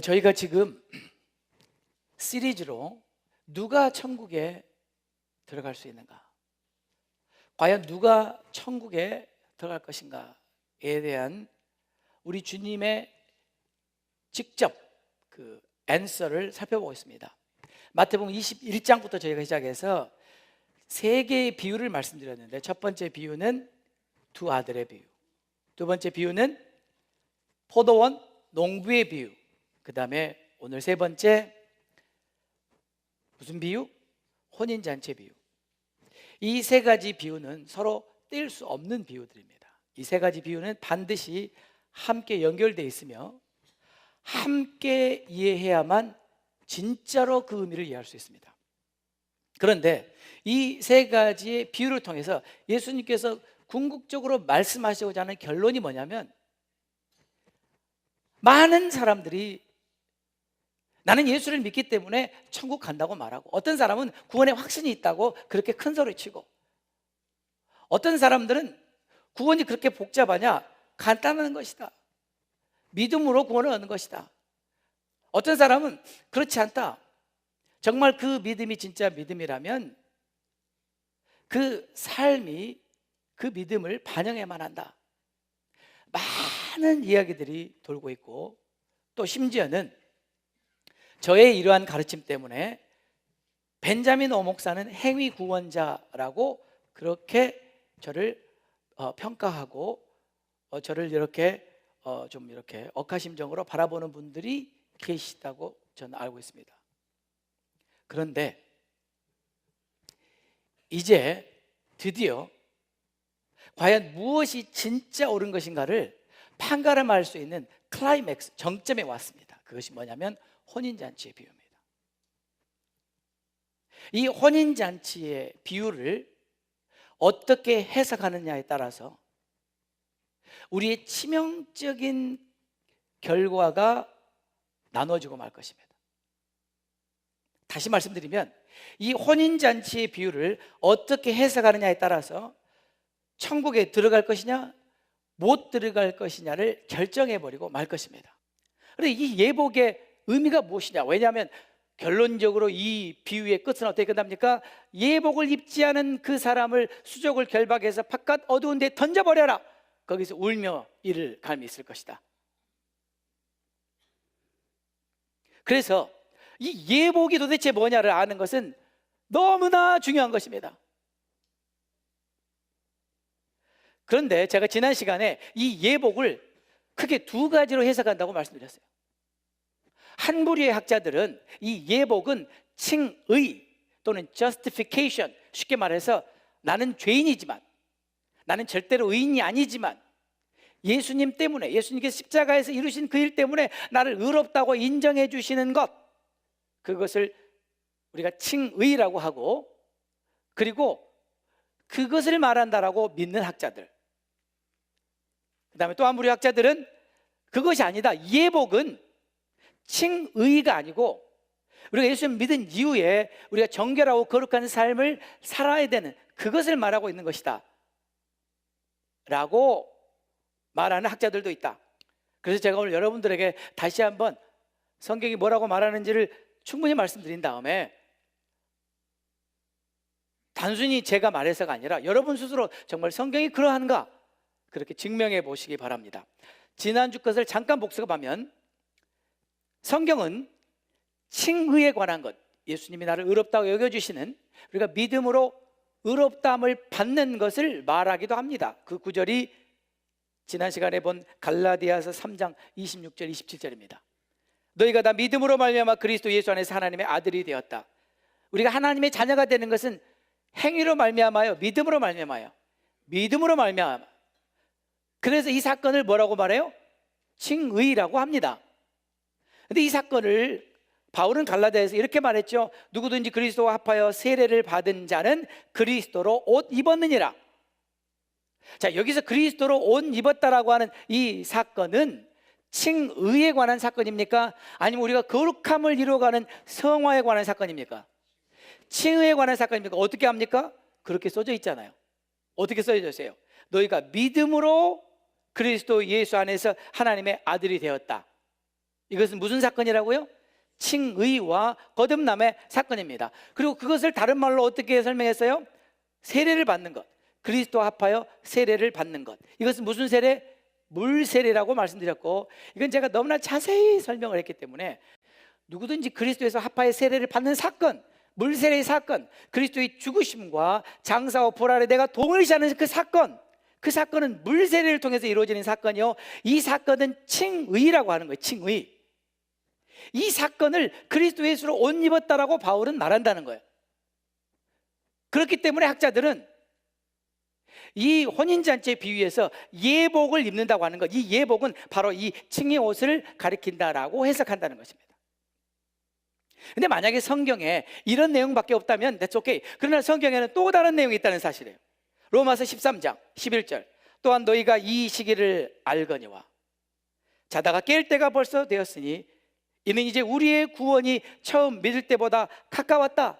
저희가 지금 시리즈로 누가 천국에 들어갈 수 있는가, 과연 누가 천국에 들어갈 것인가에 대한 우리 주님의 직접 그 앤서를 살펴보고 있습니다. 마태복음 21장부터 저희가 시작해서 세 개의 비유를 말씀드렸는데, 첫 번째 비유는 두 아들의 비유, 두 번째 비유는 포도원 농부의 비유, 그 다음에 오늘 세 번째 무슨 비유? 혼인잔치 비유. 이 세 가지 비유는 서로 뗄 수 없는 비유들입니다. 이 세 가지 비유는 반드시 함께 연결되어 있으며 함께 이해해야만 진짜로 그 의미를 이해할 수 있습니다. 그런데 이 세 가지의 비유를 통해서 예수님께서 궁극적으로 말씀하시고자 하는 결론이 뭐냐면, 많은 사람들이 나는 예수를 믿기 때문에 천국 간다고 말하고, 어떤 사람은 구원에 확신이 있다고 그렇게 큰 소리 치고, 어떤 사람들은 구원이 그렇게 복잡하냐, 간단한 것이다, 믿음으로 구원을 얻는 것이다. 어떤 사람은 그렇지 않다, 정말 그 믿음이 진짜 믿음이라면 그 삶이 그 믿음을 반영해야만 한다. 많은 이야기들이 돌고 있고, 또 심지어는 저의 이러한 가르침 때문에 벤자민 오목사는 행위 구원자라고 그렇게 저를 평가하고 저를 이렇게 좀 이렇게 억하심정으로 바라보는 분들이 계시다고 저는 알고 있습니다. 그런데 이제 드디어 과연 무엇이 진짜 옳은 것인가를 판가름할 수 있는 클라이맥스, 정점에 왔습니다. 그것이 뭐냐면 혼인잔치의 비유입니다. 이 혼인잔치의 비유를 어떻게 해석하느냐에 따라서 우리의 치명적인 결과가 나눠지고 말 것입니다. 다시 말씀드리면, 이 혼인잔치의 비유를 어떻게 해석하느냐에 따라서 천국에 들어갈 것이냐 못 들어갈 것이냐를 결정해버리고 말 것입니다. 그런데 이 예복의 의미가 무엇이냐? 왜냐하면 결론적으로 이 비유의 끝은 어떻게 끝납니까? 예복을 입지 않은 그 사람을 수족을 결박해서 바깥 어두운 데 던져버려라. 거기서 울며 이를 갈미 있을 것이다. 그래서 이 예복이 도대체 뭐냐를 아는 것은 너무나 중요한 것입니다. 그런데 제가 지난 시간에 이 예복을 크게 두 가지로 해석한다고 말씀드렸어요. 한 부류의 학자들은 이 예복은 칭의 또는 justification, 쉽게 말해서 나는 죄인이지만, 나는 절대로 의인이 아니지만 예수님 때문에, 예수님께서 십자가에서 이루신 그 일 때문에 나를 의롭다고 인정해 주시는 것, 그것을 우리가 칭의라고 하고, 그리고 그것을 말한다라고 믿는 학자들, 그 다음에 또 한 부류의 학자들은 그것이 아니다, 예복은 칭의가 아니고 우리가 예수님 믿은 이후에 우리가 정결하고 거룩한 삶을 살아야 되는 그것을 말하고 있는 것이다 라고 말하는 학자들도 있다. 그래서 제가 오늘 여러분들에게 다시 한번 성경이 뭐라고 말하는지를 충분히 말씀드린 다음에, 단순히 제가 말해서가 아니라 여러분 스스로 정말 성경이 그러한가 그렇게 증명해 보시기 바랍니다. 지난주 것을 잠깐 복습하면, 성경은 칭의에 관한 것, 예수님이 나를 의롭다고 여겨주시는, 우리가 믿음으로 의롭다함을 받는 것을 말하기도 합니다. 그 구절이 지난 시간에 본 갈라디아서 3장 26절 27절입니다. 너희가 다 믿음으로 말미암아 그리스도 예수 안에서 하나님의 아들이 되었다. 우리가 하나님의 자녀가 되는 것은 행위로 말미암아요, 믿음으로 말미암아요? 믿음으로 말미암아. 그래서 이 사건을 뭐라고 말해요? 칭의라고 합니다. 근데 이 사건을 바울은 갈라디아에서 이렇게 말했죠. 누구든지 그리스도와 합하여 세례를 받은 자는 그리스도로 옷 입었느니라. 자, 여기서 그리스도로 옷 입었다라고 하는 이 사건은 칭의에 관한 사건입니까? 아니면 우리가 거룩함을 이루어가는 성화에 관한 사건입니까? 칭의에 관한 사건입니까? 어떻게 합니까? 그렇게 써져 있잖아요. 어떻게 써져 있어요? 너희가 믿음으로 그리스도 예수 안에서 하나님의 아들이 되었다. 이것은 무슨 사건이라고요? 칭의와 거듭남의 사건입니다. 그리고 그것을 다른 말로 어떻게 설명했어요? 세례를 받는 것, 그리스도와 합하여 세례를 받는 것. 이것은 무슨 세례? 물세례라고 말씀드렸고, 이건 제가 너무나 자세히 설명을 했기 때문에 누구든지 그리스도에서 합하여 세례를 받는 사건, 물세례의 사건, 그리스도의 죽으심과 장사와 부활에 내가 동일시하는 그 사건, 그 사건은 물세례를 통해서 이루어지는 사건이요, 이 사건은 칭의라고 하는 거예요. 칭의. 이 사건을 그리스도 예수로 옷 입었다라고 바울은 말한다는 거예요. 그렇기 때문에 학자들은 이 혼인잔치의 비유에서 예복을 입는다고 하는 것, 이 예복은 바로 이 칭의 옷을 가리킨다라고 해석한다는 것입니다. 근데 만약에 성경에 이런 내용밖에 없다면 that's okay. 그러나 성경에는 또 다른 내용이 있다는 사실이에요. 로마서 13장 11절, 또한 너희가 이 시기를 알거니와 자다가 깰 때가 벌써 되었으니 이는 이제 우리의 구원이 처음 믿을 때보다 가까웠다.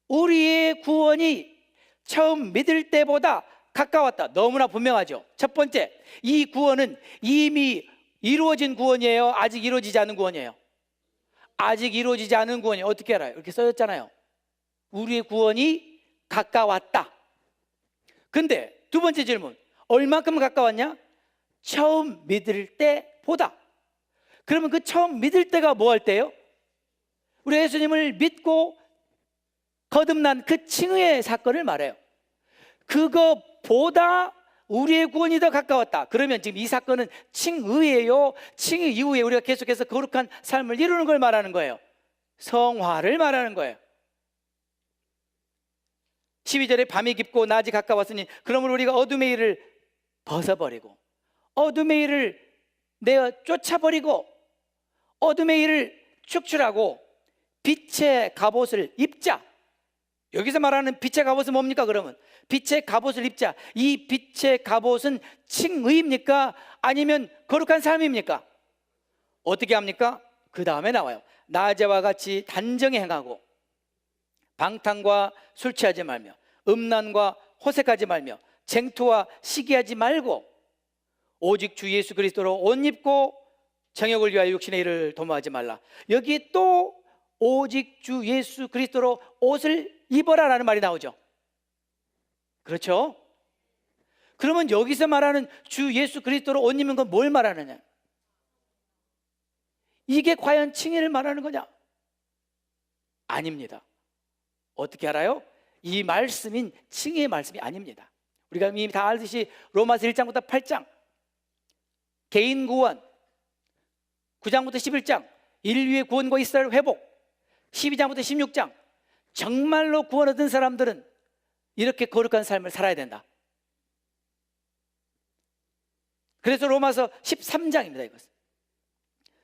우리의 구원이 처음 믿을 때보다 가까웠다. 너무나 분명하죠. 첫 번째, 이 구원은 이미 이루어진 구원이에요? 아직 이루어지지 않은 구원이에요? 아직 이루어지지 않은 구원이에요. 어떻게 알아요? 이렇게 써졌잖아요. 우리의 구원이 가까웠다. 근데 두 번째 질문, 얼만큼 가까웠냐? 처음 믿을 때보다. 그러면 그 처음 믿을 때가 뭐 할 때예요? 우리 예수님을 믿고 거듭난 그 칭의의 사건을 말해요. 그거보다 우리의 구원이 더 가까웠다. 그러면 지금 이 사건은 칭의예요? 칭의 이후에 우리가 계속해서 거룩한 삶을 이루는 걸 말하는 거예요? 성화를 말하는 거예요. 12절에 밤이 깊고 낮이 가까웠으니 그러므로 우리가 어둠의 일을 벗어버리고, 어둠의 일을 내어 쫓아버리고, 어둠의 일을 축출하고 빛의 갑옷을 입자. 여기서 말하는 빛의 갑옷은 뭡니까? 그러면 빛의 갑옷을 입자. 이 빛의 갑옷은 칭의입니까? 아니면 거룩한 삶입니까? 어떻게 합니까? 그 다음에 나와요. 낮에와 같이 단정히 행하고 방탕과 술 취하지 말며 음란과 호색하지 말며 쟁투와 시기하지 말고 오직 주 예수 그리스도로 옷 입고 정욕을 위하여 육신의 일을 도모하지 말라. 여기 또 오직 주 예수 그리스도로 옷을 입어라라는 말이 나오죠. 그렇죠? 그러면 여기서 말하는 주 예수 그리스도로 옷 입는 건 뭘 말하느냐? 이게 과연 칭의를 말하는 거냐? 아닙니다. 어떻게 알아요? 이 말씀인 칭의의 말씀이 아닙니다. 우리가 이미 다 알듯이 로마서 1장부터 8장 개인 구원, 9장부터 11장 인류의 구원과 이스라엘 회복, 12장부터 16장 정말로 구원 얻은 사람들은 이렇게 거룩한 삶을 살아야 된다. 그래서 로마서 13장입니다 이것은.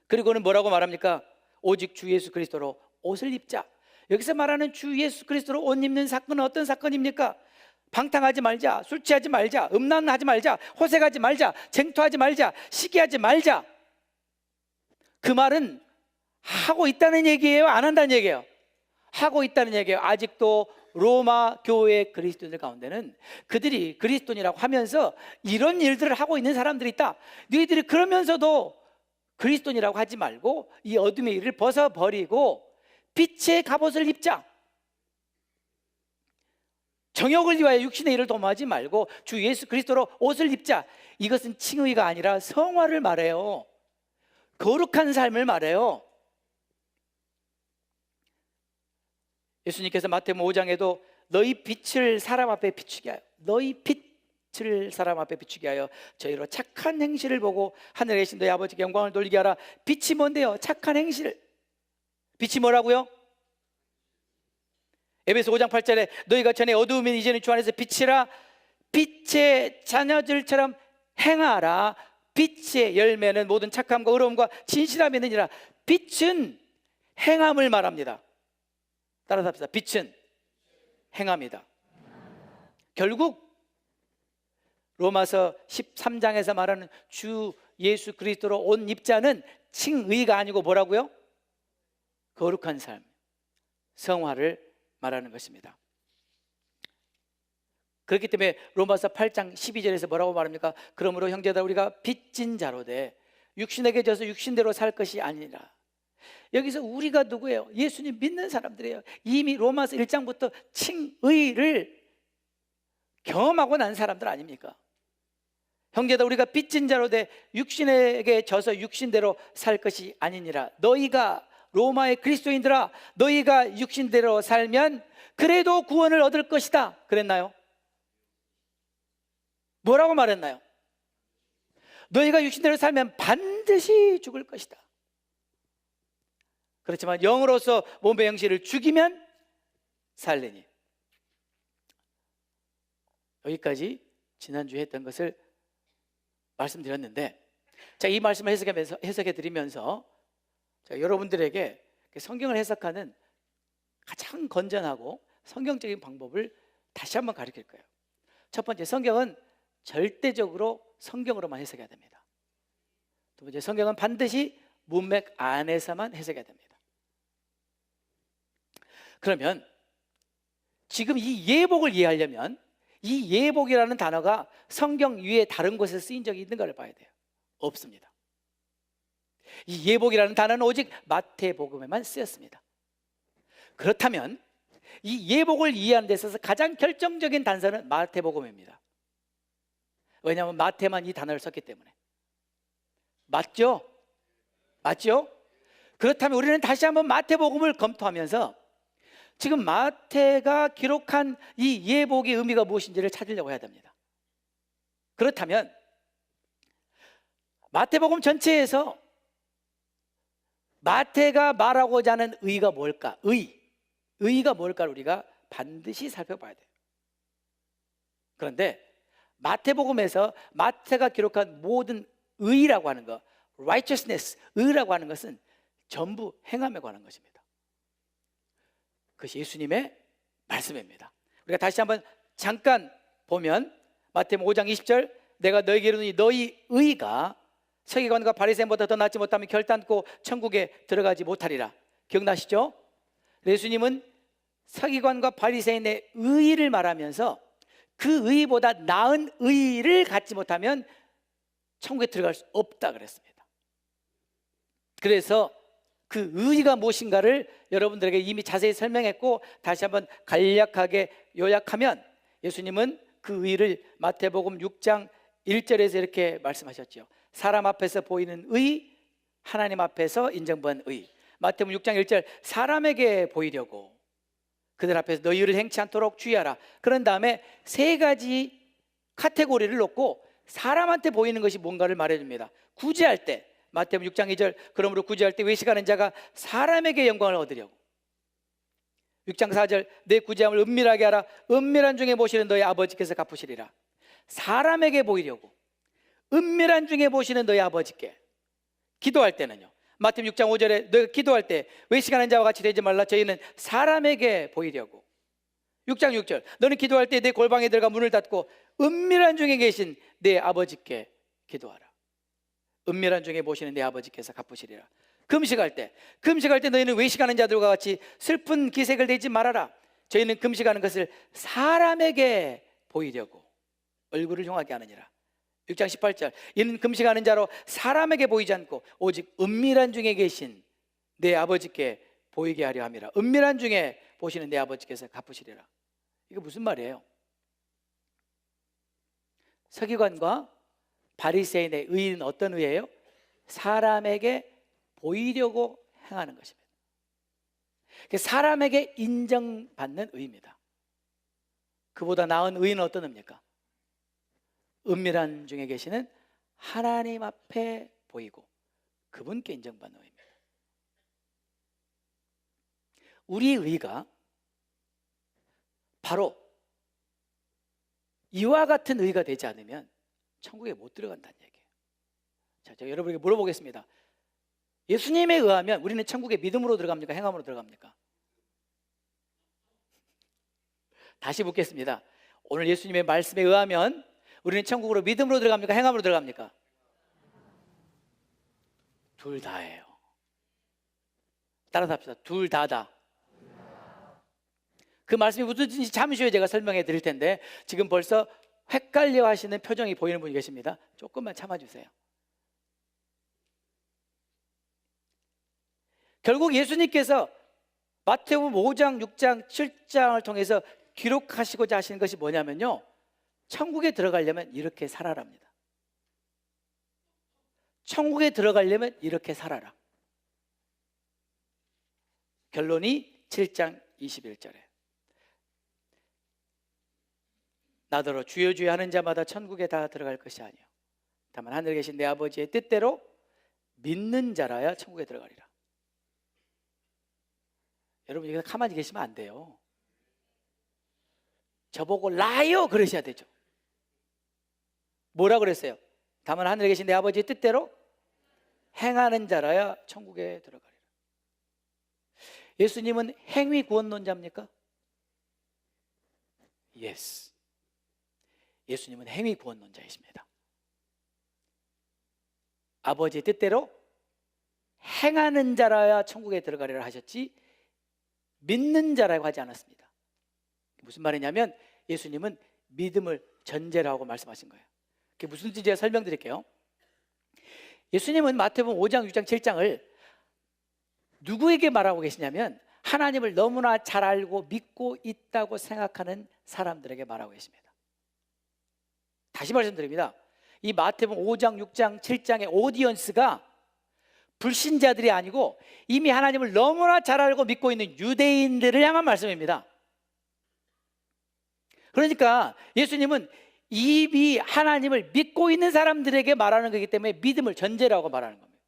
그리고는 뭐라고 말합니까? 오직 주 예수 그리스도로 옷을 입자. 여기서 말하는 주 예수 그리스도로 옷 입는 사건은 어떤 사건입니까? 방탕하지 말자, 술 취하지 말자, 음란하지 말자, 호색하지 말자, 쟁투하지 말자, 시기하지 말자. 그 말은 하고 있다는 얘기예요? 안 한다는 얘기예요? 하고 있다는 얘기예요. 아직도 로마 교회 그리스도인들 가운데는 그들이 그리스도인이라고 하면서 이런 일들을 하고 있는 사람들이 있다. 너희들이 그러면서도 그리스도인이라고 하지 말고 이 어둠의 일을 벗어버리고 빛의 갑옷을 입자. 정욕을 위하여 육신의 일을 도모하지 말고 주 예수 그리스도로 옷을 입자. 이것은 칭의가 아니라 성화를 말해요. 거룩한 삶을 말해요. 예수님께서 마태복음 5장에도 너희 빛을 사람 앞에 비추게 하여, 너희 빛을 사람 앞에 비추게 하여 저희로 착한 행실을 보고 하늘에 계신 너희 아버지께 영광을 돌리게 하라. 빛이 뭔데요? 착한 행실. 빛이 뭐라고요? 에베소 5장 8절에 너희가 전에 어두움인 이제는 주 안에서 빛이라. 빛의 자녀들처럼 행하라. 빛의 열매는 모든 착함과 의로움과 진실함이 있느니라. 빛은 행함을 말합니다. 따라서 합시다. 빛은 행함이다. 결국 로마서 13장에서 말하는 주 예수 그리스도로 옷 입자는 칭의가 아니고 뭐라고요? 거룩한 삶, 성화를 말하는 것입니다. 그렇기 때문에 로마서 8장 12절에서 뭐라고 말합니까? 그러므로 형제들 우리가 빚진 자로 돼 육신에게 져서 육신대로 살 것이 아니라. 여기서 우리가 누구예요? 예수님 믿는 사람들이에요. 이미 로마서 1장부터 칭의를 경험하고 난 사람들 아닙니까? 형제다, 우리가 빚진 자로 돼 육신에게 져서 육신대로 살 것이 아니니라. 너희가, 로마의 그리스도인들아, 너희가 육신대로 살면 그래도 구원을 얻을 것이다 그랬나요? 뭐라고 말했나요? 너희가 육신대로 살면 반드시 죽을 것이다. 그렇지만 영으로서 몸의 형체를 죽이면 살리니. 여기까지 지난주에 했던 것을 말씀드렸는데, 자, 이 말씀을 해석해 드리면서 여러분들에게 성경을 해석하는 가장 건전하고 성경적인 방법을 다시 한번 가르칠 거예요. 첫 번째, 성경은 절대적으로 성경으로만 해석해야 됩니다. 두 번째, 성경은 반드시 문맥 안에서만 해석해야 됩니다. 그러면 지금 이 예복을 이해하려면 이 예복이라는 단어가 성경 위에 다른 곳에 쓰인 적이 있는가를 봐야 돼요. 없습니다. 이 예복이라는 단어는 오직 마태복음에만 쓰였습니다. 그렇다면 이 예복을 이해하는 데 있어서 가장 결정적인 단서는 마태복음입니다. 왜냐하면 마태만 이 단어를 썼기 때문에. 맞죠? 맞죠? 그렇다면 우리는 다시 한번 마태복음을 검토하면서 지금 마태가 기록한 이 예복의 의미가 무엇인지를 찾으려고 해야 됩니다. 그렇다면 마태복음 전체에서 마태가 말하고자 하는 의가 뭘까? 의가 뭘까를 우리가 반드시 살펴봐야 돼요. 그런데 마태복음에서 마태가 기록한 모든 의라고 하는 것, righteousness, 의라고 하는 것은 전부 행함에 관한 것입니다. 그것이 예수님의 말씀입니다. 우리가 다시 한번 잠깐 보면 마태복음 5장 20절, 내가 너희에게 이르노니 너희 의가 서기관과 바리새인보다 더 낫지 못하면 결단코 천국에 들어가지 못하리라. 기억나시죠? 예수님은 서기관과 바리새인의 의를 말하면서 그 의보다 나은 의를 갖지 못하면 천국에 들어갈 수 없다 그랬습니다. 그래서 그 의가 무엇인가를 여러분들에게 이미 자세히 설명했고, 다시 한번 간략하게 요약하면 예수님은 그 의를 마태복음 6장 1절에서 이렇게 말씀하셨죠. 사람 앞에서 보이는 의, 하나님 앞에서 인정받은 의. 마태복음 6장 1절, 사람에게 보이려고 그들 앞에서 너희 의를 행치 않도록 주의하라. 그런 다음에 세 가지 카테고리를 놓고 사람한테 보이는 것이 뭔가를 말해줍니다. 구제할 때 마태복음 6장 2절, 그러므로 구제할 때 외식하는 자가 사람에게 영광을 얻으려고. 6장 4절, 내 구제함을 은밀하게 하라. 은밀한 중에 보시는 너희 아버지께서 갚으시리라. 사람에게 보이려고, 은밀한 중에 보시는 너희 아버지께. 기도할 때는요, 마태복음 6장 5절에 너희가 기도할 때 외식하는 자와 같이 되지 말라. 저희는 사람에게 보이려고. 6장 6절, 너는 기도할 때 내 골방에 들어가 문을 닫고 은밀한 중에 계신 내 아버지께 기도하라. 은밀한 중에 보시는 내 아버지께서 갚으시리라. 금식할 때 너희는 외식하는 자들과 같이 슬픈 기색을 내지 말아라. 저희는 금식하는 것을 사람에게 보이려고 얼굴을 흉하게 하느니라. 6장 18절, 이는 금식하는 자로 사람에게 보이지 않고 오직 은밀한 중에 계신 내 아버지께 보이게 하려 함이라. 은밀한 중에 보시는 내 아버지께서 갚으시리라. 이게 무슨 말이에요? 서기관과 바리새인의 의는 어떤 의예요? 사람에게 보이려고 행하는 것입니다. 사람에게 인정받는 의입니다. 그보다 나은 의는 어떤 의입니까? 은밀한 중에 계시는 하나님 앞에 보이고 그분께 인정받는 의입니다. 우리의 의가 바로 이와 같은 의가 되지 않으면 천국에 못 들어간다는 얘기예요. 자, 제가 여러분에게 물어보겠습니다. 예수님에 의하면 우리는 천국에 믿음으로 들어갑니까? 행함으로 들어갑니까? 다시 묻겠습니다. 오늘 예수님의 말씀에 의하면 우리는 천국으로 믿음으로 들어갑니까? 행함으로 들어갑니까? 둘 다예요. 따라서 합시다. 둘 다다. 그 말씀이 무슨 뜻인지 잠시 후에 제가 설명해 드릴 텐데 지금 벌써 헷갈려 하시는 표정이 보이는 분이 계십니다. 조금만 참아주세요. 결국 예수님께서 마태복음 5장, 6장, 7장을 통해서 기록하시고자 하시는 것이 뭐냐면요, 천국에 들어가려면 이렇게 살아랍니다. 천국에 들어가려면 이렇게 살아라. 결론이 7장 21절에 나더러 주여 주여 하는 자마다 천국에 다 들어갈 것이 아니요 다만 하늘에 계신 내 아버지의 뜻대로 믿는 자라야 천국에 들어가리라. 여러분, 여기서 가만히 계시면 안 돼요. 저보고 라요 그러셔야 되죠. 뭐라 그랬어요? 다만 하늘에 계신 내 아버지의 뜻대로 행하는 자라야 천국에 들어가리라. 예수님은 행위 구원론자입니까? Yes. 예수님은 행위 구원론자이십니다. 아버지의 뜻대로 행하는 자라야 천국에 들어가리라 하셨지 믿는 자라고 하지 않았습니다. 무슨 말이냐면 예수님은 믿음을 전제로 하고 말씀하신 거예요. 그게 무슨 뜻인지 제가 설명드릴게요. 예수님은 마태복음 5장, 6장, 7장을 누구에게 말하고 계시냐면 하나님을 너무나 잘 알고 믿고 있다고 생각하는 사람들에게 말하고 계십니다. 다시 말씀드립니다. 이 마태복음 5장, 6장, 7장의 오디언스가 불신자들이 아니고 이미 하나님을 너무나 잘 알고 믿고 있는 유대인들을 향한 말씀입니다. 그러니까 예수님은 이미 하나님을 믿고 있는 사람들에게 말하는 거기 때문에 믿음을 전제라고 말하는 겁니다.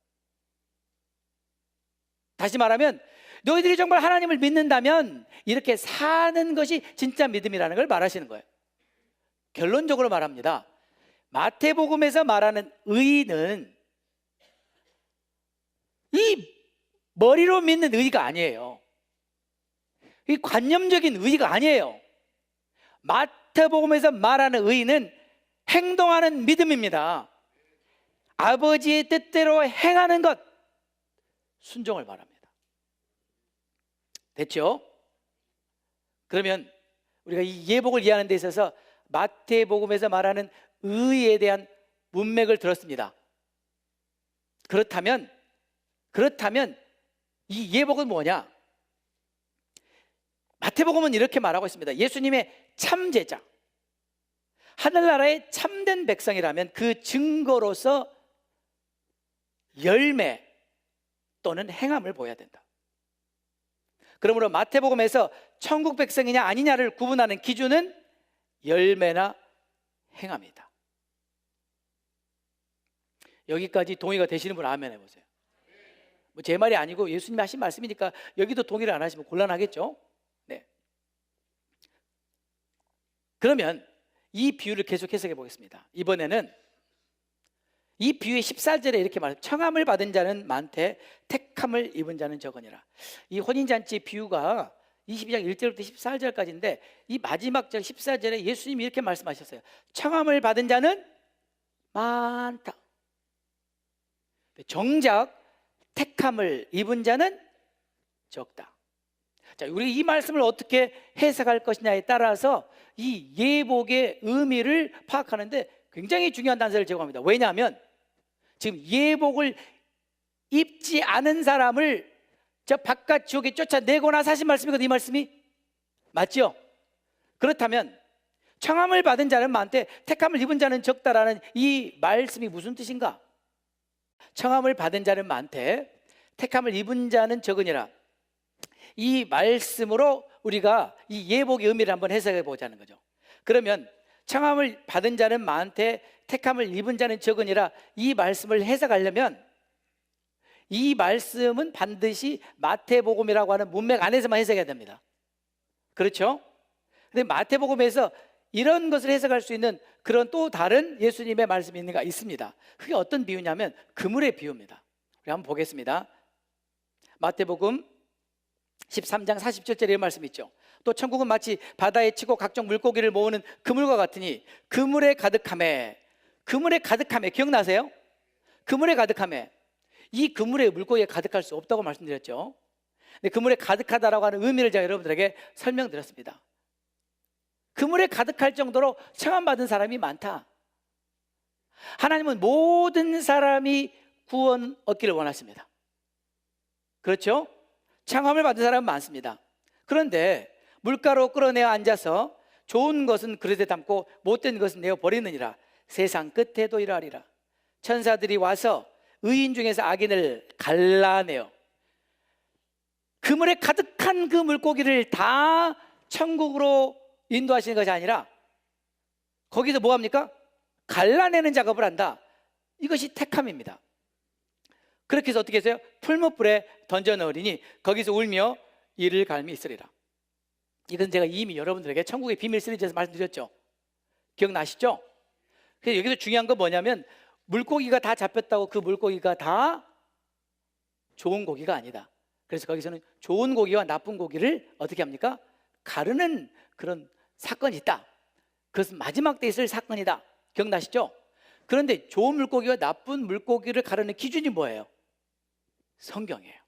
다시 말하면 너희들이 정말 하나님을 믿는다면 이렇게 사는 것이 진짜 믿음이라는 걸 말하시는 거예요. 결론적으로 말합니다. 마태복음에서 말하는 의는 이 머리로 믿는 의가 아니에요. 이 관념적인 의가 아니에요. 마태복음에서 말하는 의는 행동하는 믿음입니다. 아버지의 뜻대로 행하는 것, 순종을 말합니다. 됐죠? 그러면 우리가 이 예복을 이해하는 데 있어서 마태복음에서 말하는 의에 대한 문맥을 들었습니다. 그렇다면 이 예복은 뭐냐? 마태복음은 이렇게 말하고 있습니다. 예수님의 참제자, 하늘나라의 참된 백성이라면 그 증거로서 열매 또는 행함을 보여야 된다. 그러므로 마태복음에서 천국 백성이냐 아니냐를 구분하는 기준은 열매나 행함이다. 여기까지 동의가 되시는 분 아멘 해보세요. 뭐 제 말이 아니고 예수님이 하신 말씀이니까 여기도 동의를 안 하시면 곤란하겠죠. 네. 그러면 이 비유를 계속 해석해 보겠습니다. 이번에는 이 비유의 14절에 이렇게 말해요. 청함을 받은 자는 많되 택함을 입은 자는 적으니라. 이 혼인잔치 비유가 22장 1절부터 14절까지인데 이 마지막 절 14절에 예수님이 이렇게 말씀하셨어요. 청함을 받은 자는 많다. 정작 택함을 입은 자는 적다. 자, 우리 이 말씀을 어떻게 해석할 것이냐에 따라서 이 예복의 의미를 파악하는데 굉장히 중요한 단서를 제공합니다. 왜냐하면 지금 예복을 입지 않은 사람을 저 바깥 지옥에 쫓아내고 나서 하신 말씀이거든요. 이 말씀이 맞죠? 그렇다면 청함을 받은 자는 많되 택함을 입은 자는 적다라는 이 말씀이 무슨 뜻인가? 청함을 받은 자는 많되 택함을 입은 자는 적으니라. 이 말씀으로 우리가 이 예복의 의미를 한번 해석해 보자는 거죠. 그러면 청함을 받은 자는 많되 택함을 입은 자는 적으니라, 이 말씀을 해석하려면 이 말씀은 반드시 마태복음이라고 하는 문맥 안에서만 해석해야 됩니다. 그렇죠? 근데 마태복음에서 이런 것을 해석할 수 있는 그런 또 다른 예수님의 말씀이 있습니다. 그게 어떤 비유냐면 그물의 비유입니다. 우리 한번 보겠습니다. 마태복음 13장 47절에 이런 말씀이 있죠. 또 천국은 마치 바다에 치고 각종 물고기를 모으는 그물과 같으니 그물에 가득하매. 그물에 가득하매 기억나세요? 그물에 가득하매. 이 그물에 물고기가 가득할 수 없다고 말씀드렸죠. 근데 그물에 가득하다라고 하는 의미를 제가 여러분들에게 설명드렸습니다. 그물에 가득할 정도로 청함받은 사람이 많다. 하나님은 모든 사람이 구원 얻기를 원하십니다. 그렇죠? 창함을 받은 사람은 많습니다. 그런데 물가로 끌어내어 앉아서 좋은 것은 그릇에 담고 못된 것은 내어 버리느니라. 세상 끝에도 이러하리라. 천사들이 와서 의인 중에서 악인을 갈라내어 그물에 가득한 그 물고기를 다 천국으로 인도하시는 것이 아니라 거기서 뭐합니까? 갈라내는 작업을 한다. 이것이 택함입니다. 그렇게 해서 어떻게 했어요? 풀무불에 던져 넣으리니 거기서 울며 이를 갈미 있으리라. 이건 제가 이미 여러분들에게 천국의 비밀 시리즈에서 말씀드렸죠. 기억나시죠? 그래서 여기서 중요한 건 뭐냐면 물고기가 다 잡혔다고 그 물고기가 다 좋은 고기가 아니다. 그래서 거기서는 좋은 고기와 나쁜 고기를 어떻게 합니까? 가르는 그런 사건이 있다. 그것은 마지막 때 있을 사건이다. 기억나시죠? 그런데 좋은 물고기와 나쁜 물고기를 가르는 기준이 뭐예요? 성경이에요.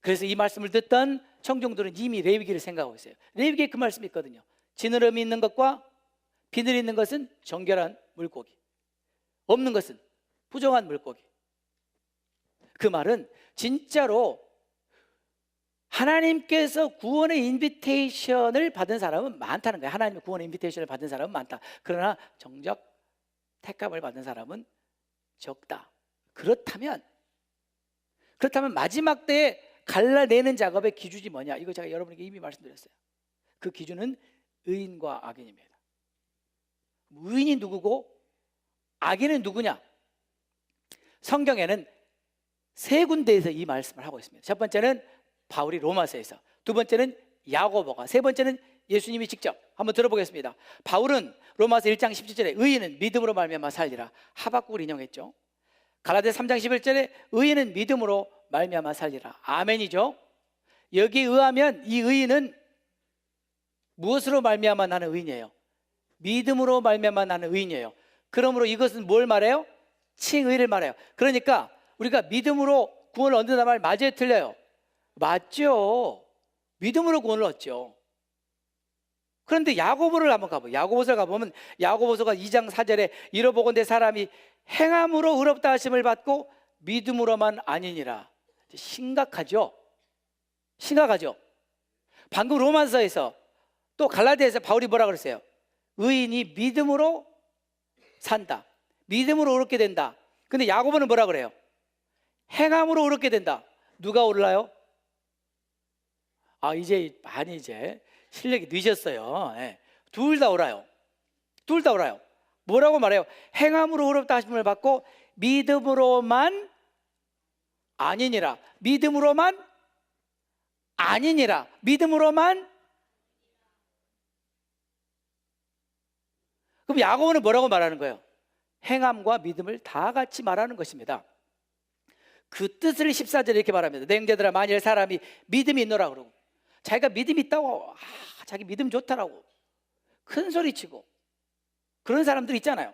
그래서 이 말씀을 듣던 청중들은 이미 레위기를 생각하고 있어요. 레위기에 그 말씀이 있거든요. 지느러미 있는 것과 비늘 있는 것은 정결한 물고기, 없는 것은 부정한 물고기. 그 말은 진짜로 하나님께서 구원의 인비테이션을 받은 사람은 많다는 거예요. 하나님의 구원의 인비테이션을 받은 사람은 많다. 그러나 정작 택함을 받은 사람은 적다. 그렇다면 마지막 때에 갈라내는 작업의 기준이 뭐냐? 이거 제가 여러분에게 이미 말씀드렸어요. 그 기준은 의인과 악인입니다. 의인이 누구고 악인은 누구냐? 성경에는 세 군데에서 이 말씀을 하고 있습니다. 첫 번째는 바울이 로마서에서, 두 번째는 야고보가, 세 번째는 예수님이 직접. 한번 들어보겠습니다. 바울은 로마서 1장 17절에 의인은 믿음으로 말미암아 살리라. 하박국을 인용했죠. 갈라디아 3장 11절에 의인은 믿음으로 말미암아 살리라. 아멘이죠. 여기에 의하면 이 의인은 무엇으로 말미암아 나는 의인이에요? 믿음으로 말미암아 나는 의인이에요. 그러므로 이것은 뭘 말해요? 칭의를 말해요. 그러니까 우리가 믿음으로 구원을 얻는다는 말 맞아요, 틀려요? 맞죠. 믿음으로 구원을 얻죠. 그런데 야고보를 한번 가보면, 야고보서를 가보면 야고보서가 2장 4절에 이러보건대 사람이 행함으로 의롭다 하심을 받고 믿음으로만 아니니라. 심각하죠. 심각하죠. 방금 로마서에서 또 갈라디아에서 바울이 뭐라 그랬어요? 의인이 믿음으로 산다. 믿음으로 의롭게 된다. 근데 야고보는 뭐라 그래요? 행함으로 의롭게 된다. 누가 올라요? 이제 많이 이제 실력이 늦었어요. 네. 둘 다 옳아요. 둘 다 옳아요. 뭐라고 말해요? 행함으로 의롭다 하심을 받고 믿음으로만 아니니라. 믿음으로만 아니니라. 믿음으로만. 그럼 야고보는 뭐라고 말하는 거예요? 행함과 믿음을 다 같이 말하는 것입니다. 그 뜻을 14절에 이렇게 말합니다. 내 형제들아 만일 사람이 믿음이 있노라 그러고 자기가 믿음이 있다고 자기 믿음 좋다라고 큰 소리치고 그런 사람들 있잖아요.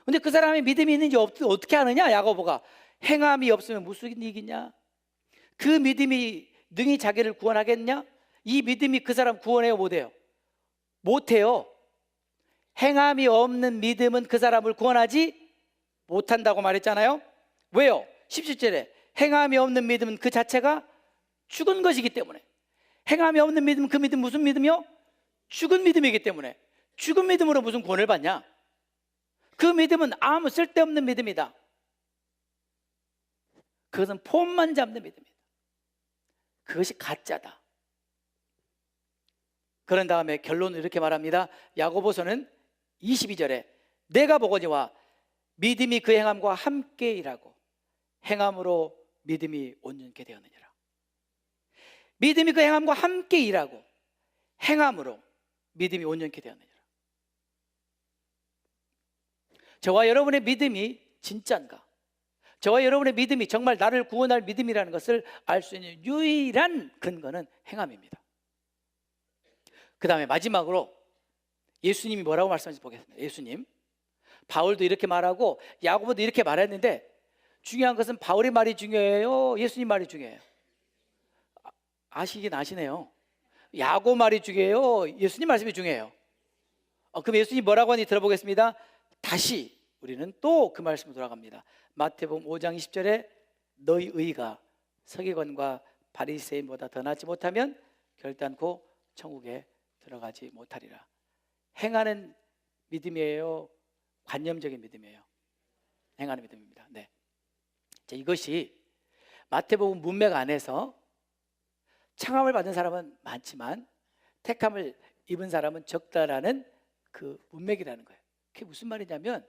근데 그 사람이 믿음이 있는지 어떻게 아느냐? 야고보가 행함이 없으면 무슨 이익이냐? 그 믿음이 능히 자기를 구원하겠냐? 이 믿음이 그 사람 구원해요? 못해요? 못해요. 행함이 없는 믿음은 그 사람을 구원하지 못한다고 말했잖아요. 왜요? 17절에 행함이 없는 믿음은 그 자체가 죽은 것이기 때문에. 행함이 없는 믿음은 그 믿음 무슨 믿음이요? 죽은 믿음이기 때문에. 죽은 믿음으로 무슨 구원을 받냐? 그 믿음은 아무 쓸데없는 믿음이다. 그것은 폼만 잡는 믿음이다. 그것이 가짜다. 그런 다음에 결론을 이렇게 말합니다. 야고보서는 22절에 내가 보거니와 믿음이 그 행함과 함께 일하고 행함으로 믿음이 온전케 되었느니라. 믿음이 그 행함과 함께 일하고 행함으로 믿음이 온전케 되었느니라. 저와 여러분의 믿음이 진짜인가? 저와 여러분의 믿음이 정말 나를 구원할 믿음이라는 것을 알 수 있는 유일한 근거는 행함입니다. 그 다음에 마지막으로 예수님이 뭐라고 말씀하시는지 보겠습니다. 예수님, 바울도 이렇게 말하고 야고보도 이렇게 말했는데 중요한 것은 바울의 말이 중요해요? 예수님 말이 중요해요? 아시긴 아시네요. 야고 말이 중요해요? 예수님 말씀이 중요해요? 그럼 예수님 뭐라고 하는지 들어보겠습니다. 다시 우리는 또 그 말씀으로 돌아갑니다. 마태복음 5장 20절에 너희 의가 서기관과 바리새인보다 더 낫지 못하면 결단코 천국에 들어가지 못하리라. 행하는 믿음이에요? 관념적인 믿음이에요? 행하는 믿음입니다. 네. 자, 이것이 마태복음 문맥 안에서 청함을 받은 사람은 많지만 택함을 입은 사람은 적다라는 그 문맥이라는 거예요. 그게 무슨 말이냐면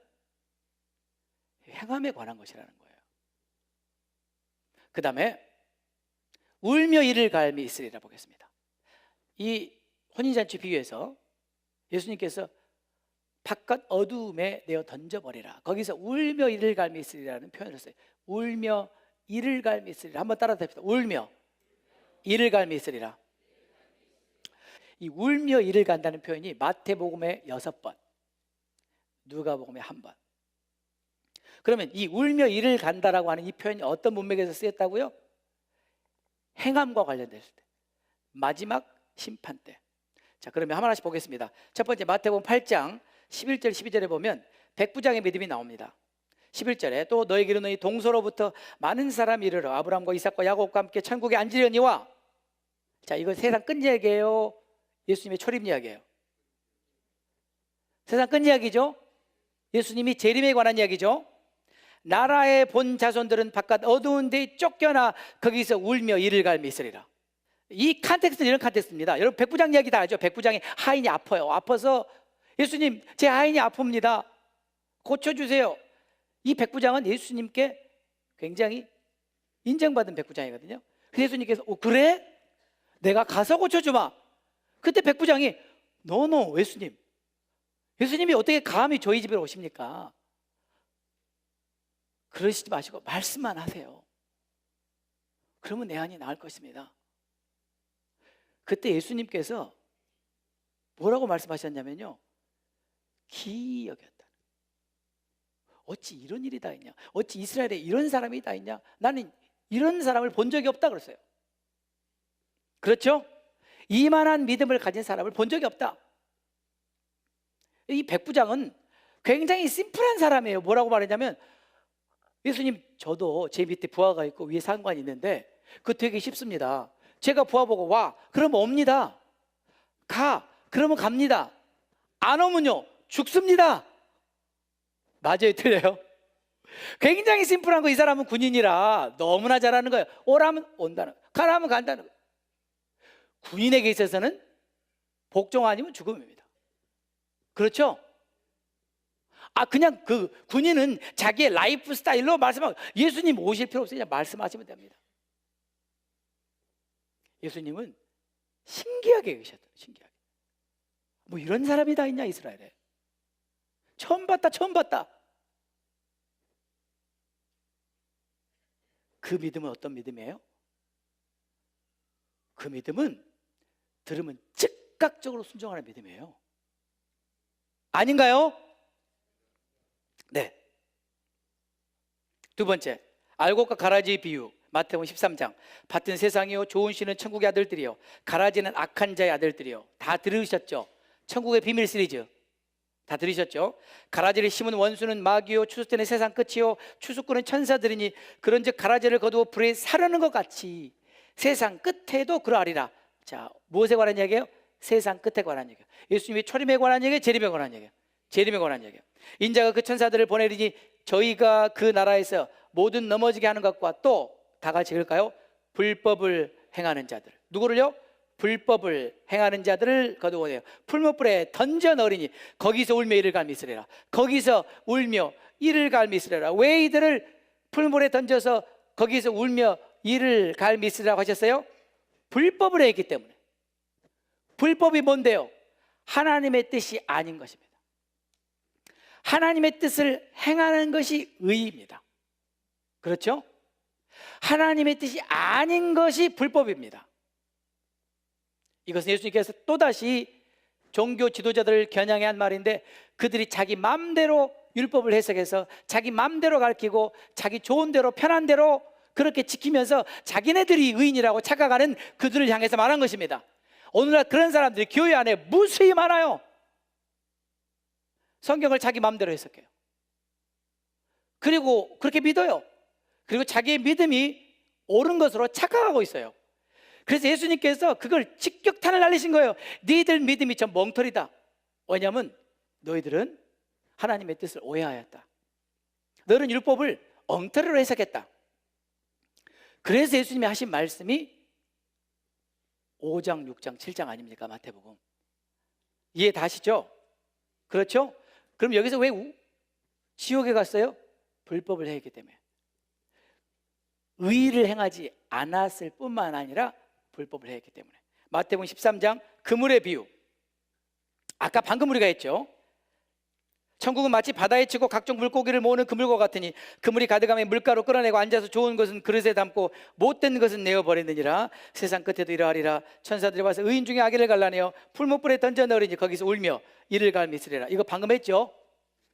행함에 관한 것이라는 거예요. 그 다음에 울며 이를 갈미 있으리라 보겠습니다. 이 혼인잔치 비유에서 예수님께서 바깥 어두움에 내어 던져버리라. 거기서 울며 이를 갈미 있으리라는 표현을 써요. 울며 이를 갈미 있으리라. 한번 따라 합시다. 울며 이를 갈미 있으리라. 이 울며 이를 간다는 표현이 마태복음에 6번, 누가복음에 1번. 그러면 이 울며 이를 간다라고 하는 이 표현이 어떤 문맥에서 쓰였다고요? 행함과 관련됐을 때, 마지막 심판 때. 자, 그러면 하나씩 보겠습니다. 첫 번째 마태복음 8장 11절 12절에 보면 백부장의 믿음이 나옵니다. 11절에 또 너에게 이르노니 동서로부터 많은 사람이 이르러 아브라함과 이삭과 야곱과 함께 천국에 앉으려니와. 자, 이거 세상 끝 이야기예요? 예수님의 초림 이야기예요? 세상 끝 이야기죠? 예수님이 재림에 관한 이야기죠? 나라의 본 자손들은 바깥 어두운 데에 쫓겨나 거기서 울며 이를 갈미 있으리라. 이 컨텍스트는 이런 컨텍스트입니다. 여러분 백부장 이야기 다 알죠? 백부장의 하인이 아파요. 아파서 예수님 제 하인이 아픕니다. 고쳐주세요. 이 백부장은 예수님께 굉장히 인정받은 백부장이거든요. 그래서 예수님께서 그래? 내가 가서 고쳐주마. 그때 백부장이 노노 예수님, 예수님이 어떻게 감히 저희 집에 오십니까? 그러시지 마시고 말씀만 하세요. 그러면 내 안이 나을 것입니다. 그때 예수님께서 뭐라고 말씀하셨냐면요, 기이 여겼다. 어찌 이런 일이 다 있냐? 어찌 이스라엘에 이런 사람이 다 있냐? 나는 이런 사람을 본 적이 없다 그랬어요. 그렇죠? 이만한 믿음을 가진 사람을 본 적이 없다. 이 백부장은 굉장히 심플한 사람이에요. 뭐라고 말했냐면, 예수님 저도 제 밑에 부하가 있고 위에 상관이 있는데 그거 되게 쉽습니다. 제가 부하 보고 와 그러면 옵니다. 가 그러면 갑니다. 안 오면요 죽습니다. 맞아요, 틀려요? 굉장히 심플한 거. 이 사람은 군인이라 너무나 잘하는 거예요. 오라면 온다는 거예요. 가라면 간다는 거예요. 군인에게 있어서는 복종 아니면 죽음입니다. 그렇죠? 그냥 그 군인은 자기의 라이프 스타일로 말씀하고, 예수님 오실 필요 없어요. 그냥 말씀하시면 됩니다. 예수님은 신기하게 계셨어요. 신기하게. 뭐 이런 사람이 다 있냐 이스라엘에. 처음 봤다. 그 믿음은 어떤 믿음이에요? 그 믿음은 들으면 즉각적으로 순종하는 믿음이에요. 아닌가요? 네. 두 번째, 알곡과 가라지의 비유. 마태복음 13장. 밭은 세상이요 좋은 씨는 천국의 아들들이요 가라지는 악한 자의 아들들이요. 다 들으셨죠? 천국의 비밀 시리즈 다 들으셨죠? 가라지를 심은 원수는 마귀요 추수 때는 세상 끝이요 추수꾼은 천사들이니 그런즉 가라지를 거두어 불에 사르는 것 같이 세상 끝에도 그러하리라. 자, 무엇에 관한 얘기예요? 세상 끝에 관한 얘기예요. 예수님이 초림에 관한 얘기예요? 재림에 관한 얘기예요? 재림에 관한 얘기예요. 인자가 그 천사들을 보내리니 저희가 그 나라에서 모든 넘어지게 하는 것과 또 다 같이 읽을까요? 불법을 행하는 자들. 누구를요? 불법을 행하는 자들을 거두어내요. 풀무불에 던져 넣으리니 거기서 울며 이를 갈미 있으리라. 거기서 울며 이를 갈미 있으리라. 왜 이들을 풀물에 던져서 거기서 울며 이를 갈미 있으리라고 하셨어요? 불법을 했기 때문에. 불법이 뭔데요? 하나님의 뜻이 아닌 것입니다. 하나님의 뜻을 행하는 것이 의입니다. 그렇죠? 하나님의 뜻이 아닌 것이 불법입니다. 이것은 예수님께서 또다시 종교 지도자들을 겨냥해 한 말인데, 그들이 자기 마음대로 율법을 해석해서 자기 마음대로 가르치고 자기 좋은 대로 편한 대로 그렇게 지키면서 자기네들이 의인이라고 착각하는 그들을 향해서 말한 것입니다. 오늘날 그런 사람들이 교회 안에 무수히 많아요. 성경을 자기 마음대로 해석해요. 그리고 그렇게 믿어요. 그리고 자기의 믿음이 옳은 것으로 착각하고 있어요. 그래서 예수님께서 그걸 직격탄을 날리신 거예요. 너희들 믿음이 참 멍터리다. 왜냐하면 너희들은 하나님의 뜻을 오해하였다. 너는 율법을 엉터리로 해석했다. 그래서 예수님이 하신 말씀이 5장, 6장, 7장 아닙니까? 마태복음. 이해 다시죠? 그렇죠? 그럼 여기서 왜 지옥에 갔어요? 불법을 행했기 때문에. 의를 행하지 않았을 뿐만 아니라 불법을 행했기 때문에. 마태복음 13장 그물의 비유. 아까 방금 우리가 했죠. 천국은 마치 바다에 치고 각종 물고기를 모으는 그물과 같으니 그물이 가득하면 물가로 끌어내고 앉아서 좋은 것은 그릇에 담고 못된 것은 내어버리느니라. 세상 끝에도 이러하리라. 천사들이 와서 의인 중에 악인을 갈라내어 풀무불에 던져 넣으리니 거기서 울며 이를 갈미스리라. 이거 방금 했죠?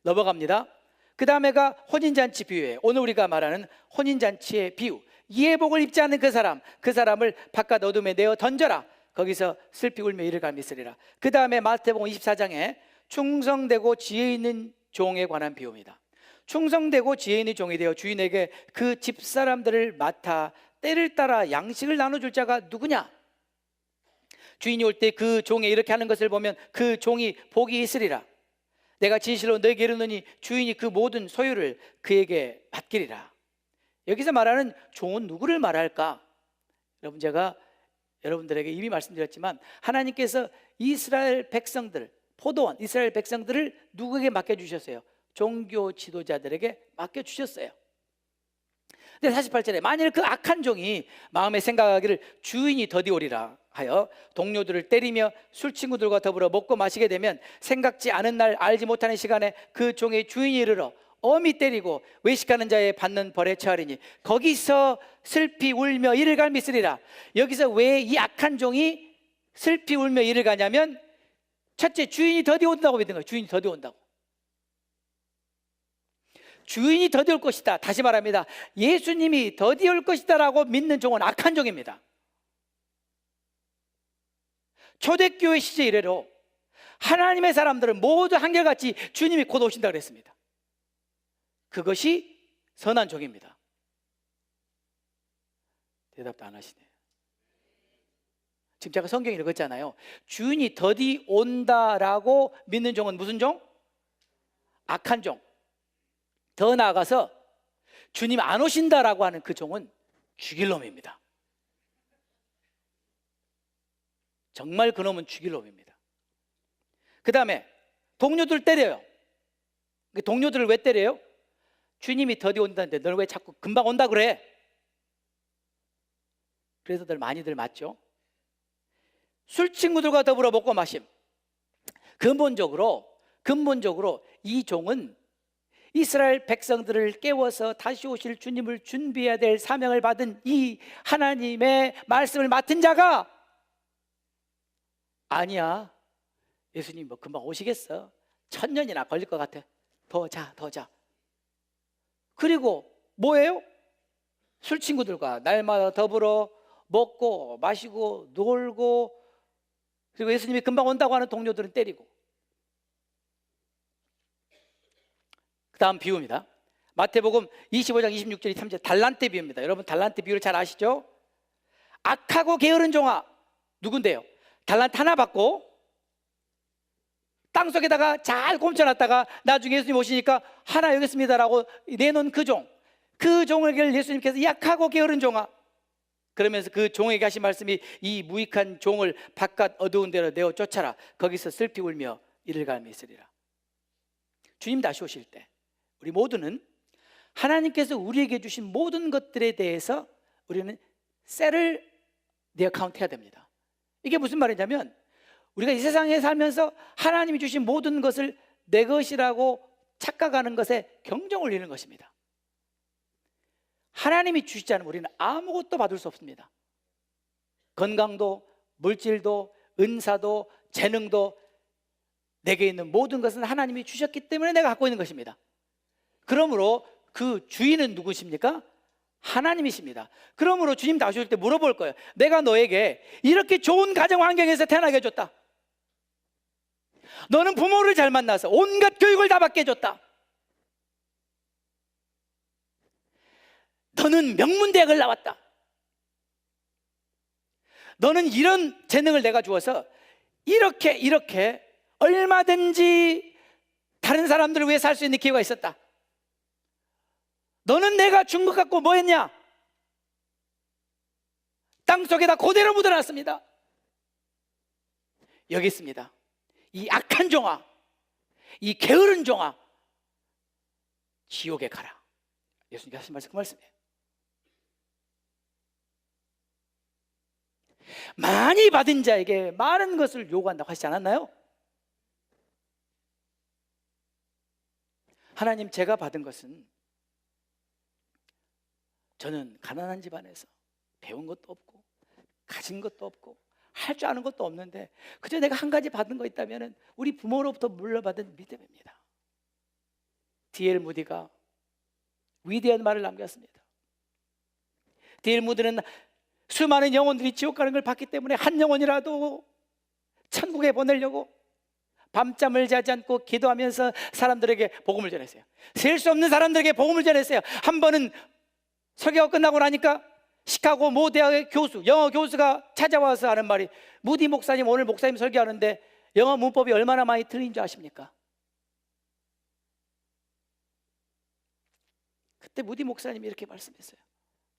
넘어갑니다. 그 다음에가 혼인잔치 비유예요. 오늘 우리가 말하는 혼인잔치의 비유. 이의 복을 입지 않는 그 사람을 바깥 어둠에 내어 던져라. 거기서 슬피 울며 이를 갈미스리라. 그 다음에 마태복음 24장에 충성되고 지혜 있는 종에 관한 비유입니다. 충성되고 지혜 있는 종이 되어 주인에게 그 집사람들을 맡아 때를 따라 양식을 나눠줄 자가 누구냐? 주인이 올 때 그 종이 이렇게 하는 것을 보면 그 종이 복이 있으리라. 내가 진실로 너에게 이르노니 주인이 그 모든 소유를 그에게 맡기리라. 여기서 말하는 종은 누구를 말할까? 여러분, 제가 여러분들에게 이미 말씀드렸지만 하나님께서 이스라엘 백성들, 포도원 이스라엘 백성들을 누구에게 맡겨주셨어요? 종교 지도자들에게 맡겨주셨어요. 근데 48절에 만일 그 악한 종이 마음에 생각하기를 주인이 더디오리라 하여 동료들을 때리며 술 친구들과 더불어 먹고 마시게 되면 생각지 않은 날 알지 못하는 시간에 그 종의 주인이 이르러 엄히 때리고 외식하는 자에 받는 벌에 처하리니 거기서 슬피 울며 이를 갈미쓰리라. 여기서 왜 이 악한 종이 슬피 울며 이를 가냐면 첫째, 주인이 더디 온다고 믿는 거예요. 주인이 더디 온다고. 주인이 더디 올 것이다. 다시 말합니다. 예수님이 더디 올 것이다 라고 믿는 종은 악한 종입니다. 초대교회 시대 이래로 하나님의 사람들은 모두 한결같이 주님이 곧 오신다 그랬습니다. 그것이 선한 종입니다. 대답도 안 하시네요. 지금 제가 성경 읽었잖아요. 주인이 더디 온다라고 믿는 종은 무슨 종? 악한 종. 더 나아가서 주님 안 오신다라고 하는 그 종은 죽일 놈입니다. 정말 그 놈은 죽일 놈입니다. 그 다음에 동료들 때려요. 동료들을 왜 때려요? 주님이 더디 온다는데 너는 왜 자꾸 금방 온다 그래? 그래서 많이들 맞죠. 술 친구들과 더불어 먹고 마심. 근본적으로 이 종은 이스라엘 백성들을 깨워서 다시 오실 주님을 준비해야 될 사명을 받은 이 하나님의 말씀을 맡은 자가 아니야, 예수님 뭐 금방 오시겠어, 1000년이나 걸릴 것 같아, 더 자. 그리고 뭐예요? 술 친구들과 날마다 더불어 먹고 마시고 놀고, 그리고 예수님이 금방 온다고 하는 동료들은 때리고. 그 다음 비유입니다. 마태복음 25장 26절 23절 달란트 비유입니다. 여러분 달란트 비유를 잘 아시죠? 악하고 게으른 종아, 누군데요? 달란트 하나 받고 땅속에다가 잘 곰쳐놨다가 나중에 예수님 오시니까 하나 여기 있습니다라고 내놓은 그 종을 예수님께서 약하고 게으른 종아, 그러면서 그 종에게 하신 말씀이 이 무익한 종을 바깥 어두운 데로 내어 쫓아라. 거기서 슬피 울며 이를 갈미쓰리라. 주님 다시 오실 때 우리 모두는 하나님께서 우리에게 주신 모든 것들에 대해서 우리는 셀을 리어카운트 해야 됩니다. 이게 무슨 말이냐면 우리가 이 세상에 살면서 하나님이 주신 모든 것을 내 것이라고 착각하는 것에 경종 올리는 것입니다. 하나님이 주시지 않으면 우리는 아무것도 받을 수 없습니다. 건강도, 물질도, 은사도, 재능도, 내게 있는 모든 것은 하나님이 주셨기 때문에 내가 갖고 있는 것입니다. 그러므로 그 주인은 누구십니까? 하나님이십니다. 그러므로 주님 다시 올 때 물어볼 거예요. 내가 너에게 이렇게 좋은 가정 환경에서 태어나게 해줬다. 너는 부모를 잘 만나서 온갖 교육을 다 받게 해줬다. 너는 명문대학을 나왔다. 너는 이런 재능을 내가 주어서 이렇게 얼마든지 다른 사람들을 위해 살 수 있는 기회가 있었다. 너는 내가 준 것 갖고 뭐 했냐? 땅속에다 그대로 묻어놨습니다. 여기 있습니다. 이 악한 종아, 이 게으른 종아, 지옥에 가라. 예수님께서 하신 말씀 그 말씀이에요. 많이 받은 자에게 많은 것을 요구한다고 하시지 않았나요? 하나님, 제가 받은 것은 저는 가난한 집안에서 배운 것도 없고 가진 것도 없고 할 줄 아는 것도 없는데 그저 내가 한 가지 받은 거 있다면 우리 부모로부터 물려받은 믿음입니다. D.L. 무디가 위대한 말을 남겼습니다. D.L. 무디는 수많은 영혼들이 지옥 가는 걸 봤기 때문에 한 영혼이라도 천국에 보내려고 밤잠을 자지 않고 기도하면서 사람들에게 복음을 전했어요. 셀 수 없는 사람들에게 복음을 전했어요. 한 번은 설교가 끝나고 나니까 시카고 모 대학의 교수, 영어 교수가 찾아와서 하는 말이, 무디 목사님, 오늘 목사님 설교하는데 영어 문법이 얼마나 많이 틀린 줄 아십니까? 그때 무디 목사님이 이렇게 말씀했어요.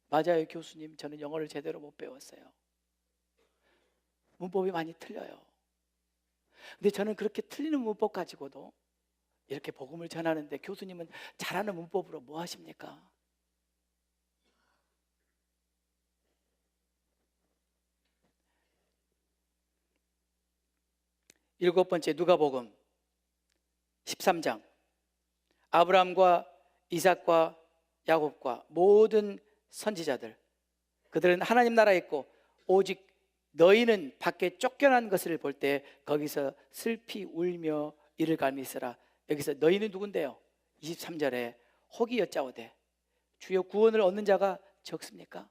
맞아요, 교수님. 저는 영어를 제대로 못 배웠어요. 문법이 많이 틀려요. 근데 저는 그렇게 틀리는 문법 가지고도 이렇게 복음을 전하는데 교수님은 잘하는 문법으로 뭐 하십니까? 일곱 번째, 누가복음 13장. 아브라함과 이삭과 야곱과 모든 선지자들, 그들은 하나님 나라에 있고 오직 너희는 밖에 쫓겨난 것을 볼 때 거기서 슬피 울며 이를 갈미으라. 여기서 너희는 누군데요? 23절에 혹이 여짜오되 주여 구원을 얻는 자가 적습니까?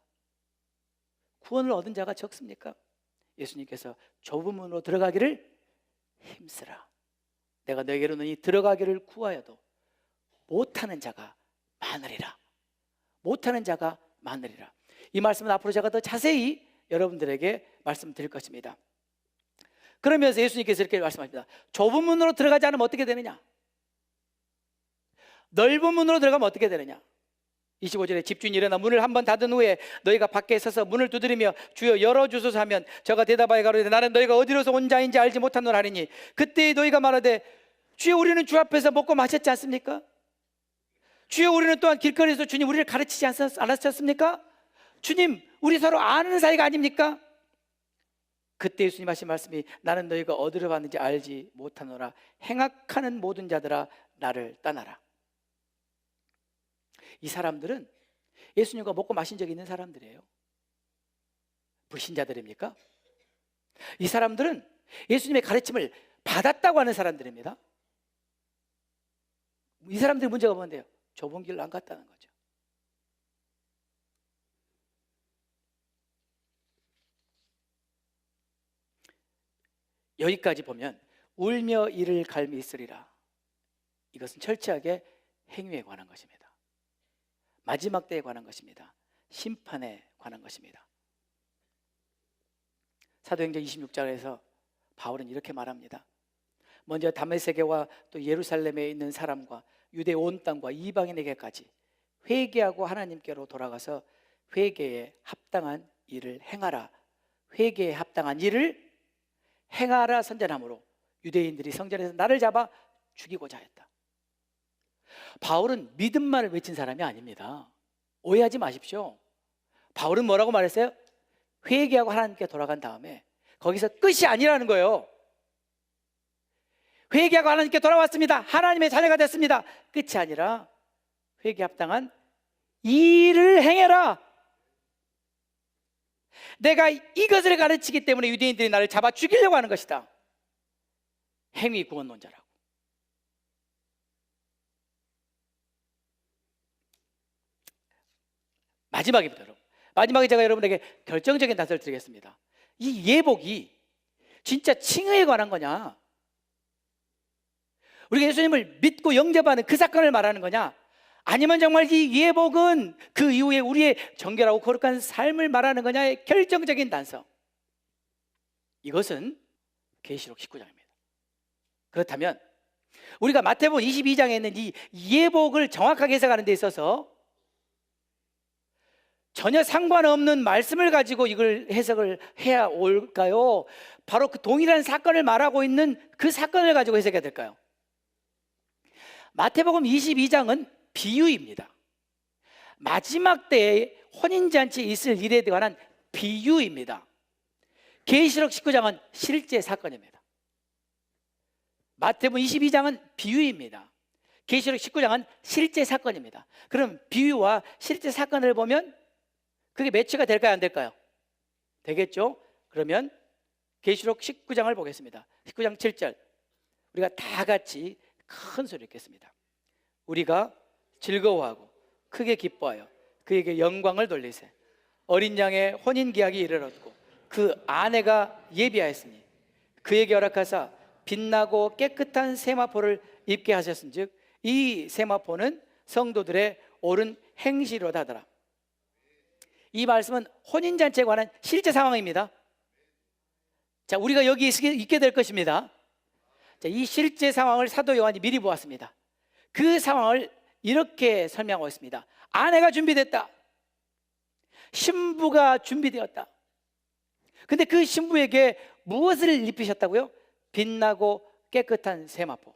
구원을 얻은 자가 적습니까? 예수님께서 좁은 문으로 들어가기를 힘쓰라. 내가 너에게로 너희 들어가기를 구하여도 못하는 자가 많으리라. 못하는 자가 많으리라. 이 말씀은 앞으로 제가 더 자세히 여러분들에게 말씀드릴 것입니다. 그러면서 예수님께서 이렇게 말씀하십니다. 좁은 문으로 들어가지 않으면 어떻게 되느냐? 넓은 문으로 들어가면 어떻게 되느냐? 25절에 집주인이 일어나 문을 한번 닫은 후에 너희가 밖에 서서 문을 두드리며 주여 열어주소서 하면 저가 대답하여 가로되 나는 너희가 어디로서 온 자인지 알지 못하노라 하리니 그때 너희가 말하되 주여 우리는 주 앞에서 먹고 마셨지 않습니까? 주여 우리는 또한 길거리에서 주님 우리를 가르치지 않았습니까? 주님 우리 서로 아는 사이가 아닙니까? 그때 예수님 하신 말씀이 나는 너희가 어디로 왔는지 알지 못하노라. 행악하는 모든 자들아 나를 떠나라. 이 사람들은 예수님과 먹고 마신 적이 있는 사람들이에요. 불신자들입니까? 이 사람들은 예수님의 가르침을 받았다고 하는 사람들입니다. 이 사람들의 문제가 뭔데요? 좁은 길로 안 갔다는 거죠. 여기까지 보면 울며 이를 갈미으리라. 이것은 철저하게 행위에 관한 것입니다. 마지막 때에 관한 것입니다. 심판에 관한 것입니다. 사도행전 26장에서 바울은 이렇게 말합니다. 먼저 다메섹에와 또 예루살렘에 있는 사람과 유대 온 땅과 이방인에게까지 회개하고 하나님께로 돌아가서 회개에 합당한 일을 행하라. 회개에 합당한 일을 행하라 선전함으로 유대인들이 성전에서 나를 잡아 죽이고자 했다. 바울은 믿음만을 외친 사람이 아닙니다. 오해하지 마십시오. 바울은 뭐라고 말했어요? 회개하고 하나님께 돌아간 다음에 거기서 끝이 아니라는 거예요. 회개하고 하나님께 돌아왔습니다. 하나님의 자녀가 됐습니다. 끝이 아니라 회개에 합당한 일을 행해라. 내가 이것을 가르치기 때문에 유대인들이 나를 잡아 죽이려고 하는 것이다. 행위 구원론자라고. 마지막입니다, 여러분. 마지막에 제가 여러분에게 결정적인 답을 드리겠습니다. 이 예복이 진짜 칭의에 관한 거냐? 우리가 예수님을 믿고 영접하는 그 사건을 말하는 거냐? 아니면 정말 이 예복은 그 이후에 우리의 정결하고 거룩한 삶을 말하는 거냐의 결정적인 단서. 이것은 계시록 19장입니다. 그렇다면 우리가 마태복음 22장에 있는 이 예복을 정확하게 해석하는 데 있어서 전혀 상관없는 말씀을 가지고 이걸 해석을 해야 올까요? 바로 그 동일한 사건을 말하고 있는 그 사건을 가지고 해석해야 될까요? 마태복음 22장은 비유입니다. 마지막 때에 혼인잔치에 있을 일에 관한 비유입니다. 계시록 19장은 실제 사건입니다. 마태복음 22장은 비유입니다. 계시록 19장은 실제 사건입니다. 그럼 비유와 실제 사건을 보면 그게 매치가 될까요? 안 될까요? 되겠죠? 그러면 계시록 19장을 보겠습니다. 19장 7절 우리가 다 같이 큰 소리 읽겠습니다. 우리가 즐거워하고 크게 기뻐하여 그에게 영광을 돌리세. 어린 양의 혼인기약이 이르렀고 그 아내가 예비하였으니 그에게 허락하사 빛나고 깨끗한 세마포를 입게 하셨은즉 이 세마포는 성도들의 옳은 행실로다 하더라. 이 말씀은 혼인잔치에 관한 실제 상황입니다. 자, 우리가 여기 있게 될 것입니다. 자, 이 실제 상황을 사도 요한이 미리 보았습니다. 그 상황을 이렇게 설명하고 있습니다. 아내가 준비됐다. 신부가 준비되었다. 근데 그 신부에게 무엇을 입히셨다고요? 빛나고 깨끗한 세마포.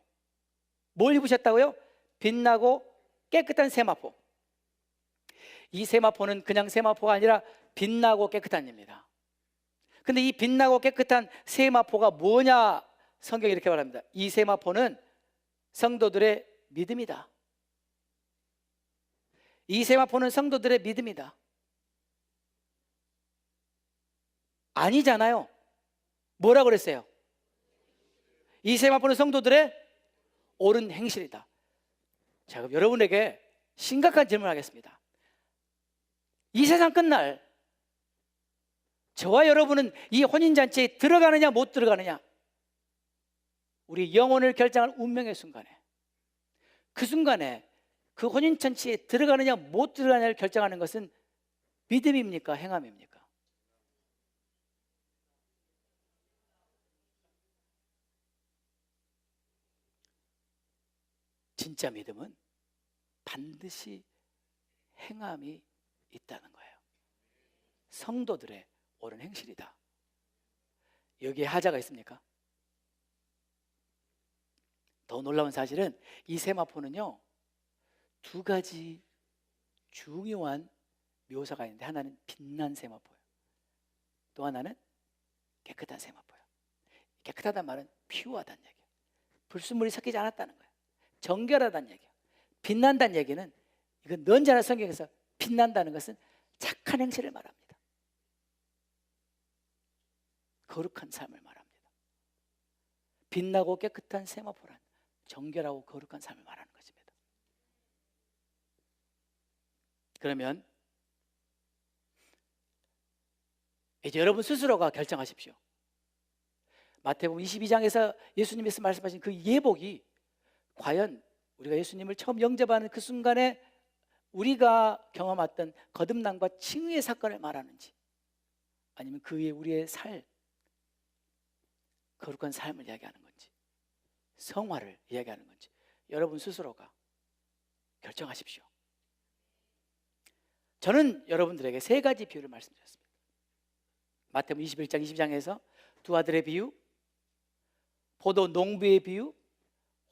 뭘 입으셨다고요? 빛나고 깨끗한 세마포. 이 세마포는 그냥 세마포가 아니라 빛나고 깨끗한 입니다. 근데 이 빛나고 깨끗한 세마포가 뭐냐? 성경이 이렇게 말합니다. 이 세마포는 성도들의 믿음이다. 이 세마포는 성도들의 믿음이다. 아니잖아요. 뭐라 그랬어요? 이 세마포는 성도들의 옳은 행실이다. 자, 그럼 여러분에게 심각한 질문을 하겠습니다. 이 세상 끝날 저와 여러분은 이 혼인잔치에 들어가느냐 못 들어가느냐, 우리 영혼을 결정할 운명의 순간에, 그 순간에 그 혼인잔치에 들어가느냐 못 들어가느냐를 결정하는 것은 믿음입니까? 행함입니까? 진짜 믿음은 반드시 행함이 있다는 거예요. 성도들의 옳은 행실이다. 여기에 하자가 있습니까? 더 놀라운 사실은 이 세마포는요, 두 가지 중요한 묘사가 있는데, 하나는 빛난 세마포예요. 또 하나는 깨끗한 세마포예요. 깨끗하다는 말은 피우하다는 얘기예요. 불순물이 섞이지 않았다는 거예요. 정결하다는 얘기예요. 빛난다는 얘기는, 이건 언제나 성경에서 빛난다는 것은 착한 행실을 말합니다. 거룩한 삶을 말합니다. 빛나고 깨끗한 세마포란 정결하고 거룩한 삶을 말하는 것입니다. 그러면 이제 여러분 스스로가 결정하십시오. 마태복음 22장에서 예수님께서 말씀하신 그 예복이 과연 우리가 예수님을 처음 영접하는 그 순간에 우리가 경험했던 거듭남과 칭의의 사건을 말하는지, 아니면 그 위에 우리의 거룩한 삶을 이야기하는 건지, 성화를 이야기하는 건지, 여러분 스스로가 결정하십시오. 저는 여러분들에게 세 가지 비유를 말씀드렸습니다. 마태복음 21장 22장에서 두 아들의 비유, 포도 농부의 비유,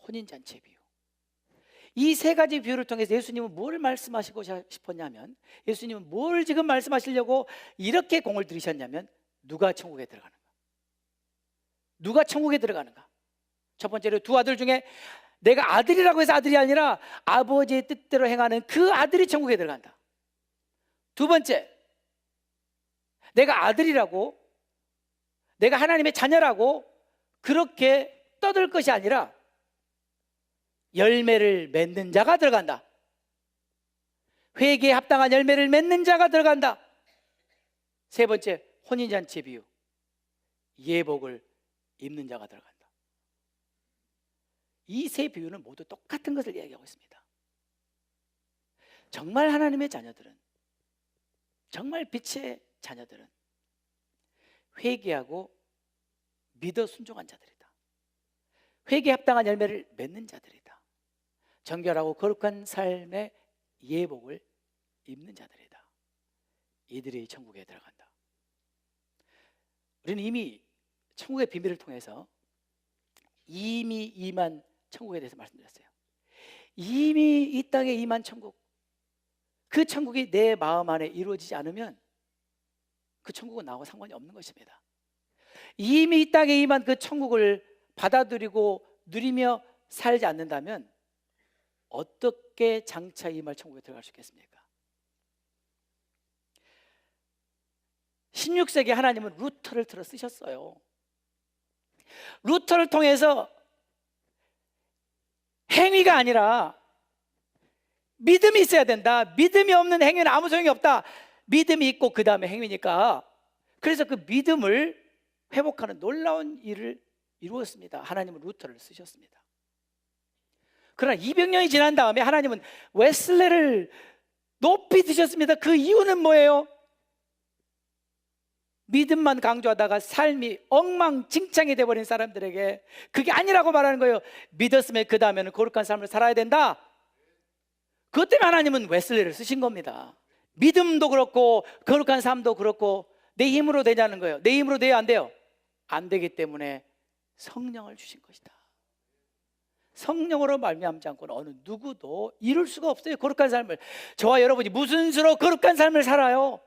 혼인잔치의 비유. 이 세 가지 비유를 통해서 예수님은 뭘 말씀하시고 싶었냐면, 예수님은 뭘 지금 말씀하시려고 이렇게 공을 들이셨냐면, 누가 천국에 들어가는가? 누가 천국에 들어가는가? 첫 번째로 두 아들 중에 내가 아들이라고 해서 아들이 아니라 아버지의 뜻대로 행하는 그 아들이 천국에 들어간다. 두 번째, 내가 아들이라고, 내가 하나님의 자녀라고 그렇게 떠들 것이 아니라 열매를 맺는 자가 들어간다. 회개에 합당한 열매를 맺는 자가 들어간다. 세 번째, 혼인잔치 비유, 예복을 입는 자가 들어간다. 이 세 비유는 모두 똑같은 것을 이야기하고 있습니다. 정말 하나님의 자녀들은, 정말 빛의 자녀들은 회개하고 믿어 순종한 자들이다. 회개에 합당한 열매를 맺는 자들이다. 정결하고 거룩한 삶의 예복을 입는 자들이다. 이들이 천국에 들어간다. 우리는 이미 천국의 비밀을 통해서 이미 임한 천국에 대해서 말씀드렸어요. 이미 이 땅에 임한 천국, 그 천국이 내 마음 안에 이루어지지 않으면 그 천국은 나하고 상관이 없는 것입니다. 이미 이 땅에 임한 그 천국을 받아들이고 누리며 살지 않는다면 어떻게 장차 임할 천국에 들어갈 수 있겠습니까? 16세기 하나님은 루터를 들어 쓰셨어요. 루터를 통해서 행위가 아니라 믿음이 있어야 된다. 믿음이 없는 행위는 아무 소용이 없다. 믿음이 있고 그 다음에 행위니까. 그래서 그 믿음을 회복하는 놀라운 일을 이루었습니다. 하나님은 루터를 쓰셨습니다. 그러나 200년이 지난 다음에 하나님은 웨슬레를 높이 드셨습니다. 그 이유는 뭐예요? 믿음만 강조하다가 삶이 엉망진창이 돼버린 사람들에게 그게 아니라고 말하는 거예요. 믿었으면 그 다음에는 거룩한 삶을 살아야 된다. 그것 때문에 하나님은 웨슬레를 쓰신 겁니다. 믿음도 그렇고 거룩한 삶도 그렇고 내 힘으로 되냐는 거예요. 내 힘으로 돼야 안 돼요? 안 되기 때문에 성령을 주신 것이다. 성령으로 말미암지 않고는 어느 누구도 이룰 수가 없어요. 거룩한 삶을. 저와 여러분이 무슨 수로 거룩한 삶을 살아요?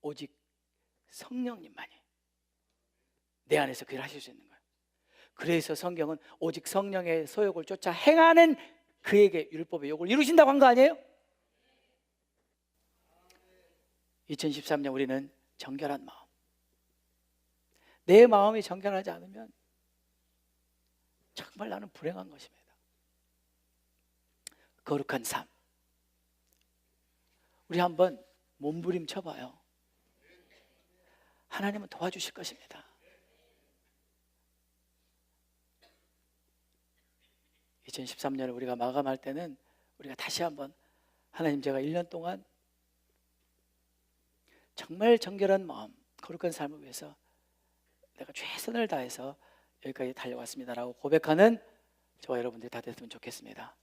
오직 성령님만이 내 안에서 그 일을 하실 수 있는 거예요. 그래서 성경은 오직 성령의 소욕을 쫓아 행하는 그에게 율법의 욕을 이루신다고 한 거 아니에요? 2013년 우리는 정결한 마음, 내 마음이 정결하지 않으면 정말 나는 불행한 것입니다. 거룩한 삶, 우리 한번 몸부림 쳐봐요. 하나님은 도와주실 것입니다. 2013년을 우리가 마감할 때는 우리가 다시 한번 하나님, 제가 1년 동안 정말 정결한 마음, 거룩한 삶을 위해서 내가 최선을 다해서 여기까지 달려왔습니다라고 고백하는 저와 여러분들이 다 됐으면 좋겠습니다.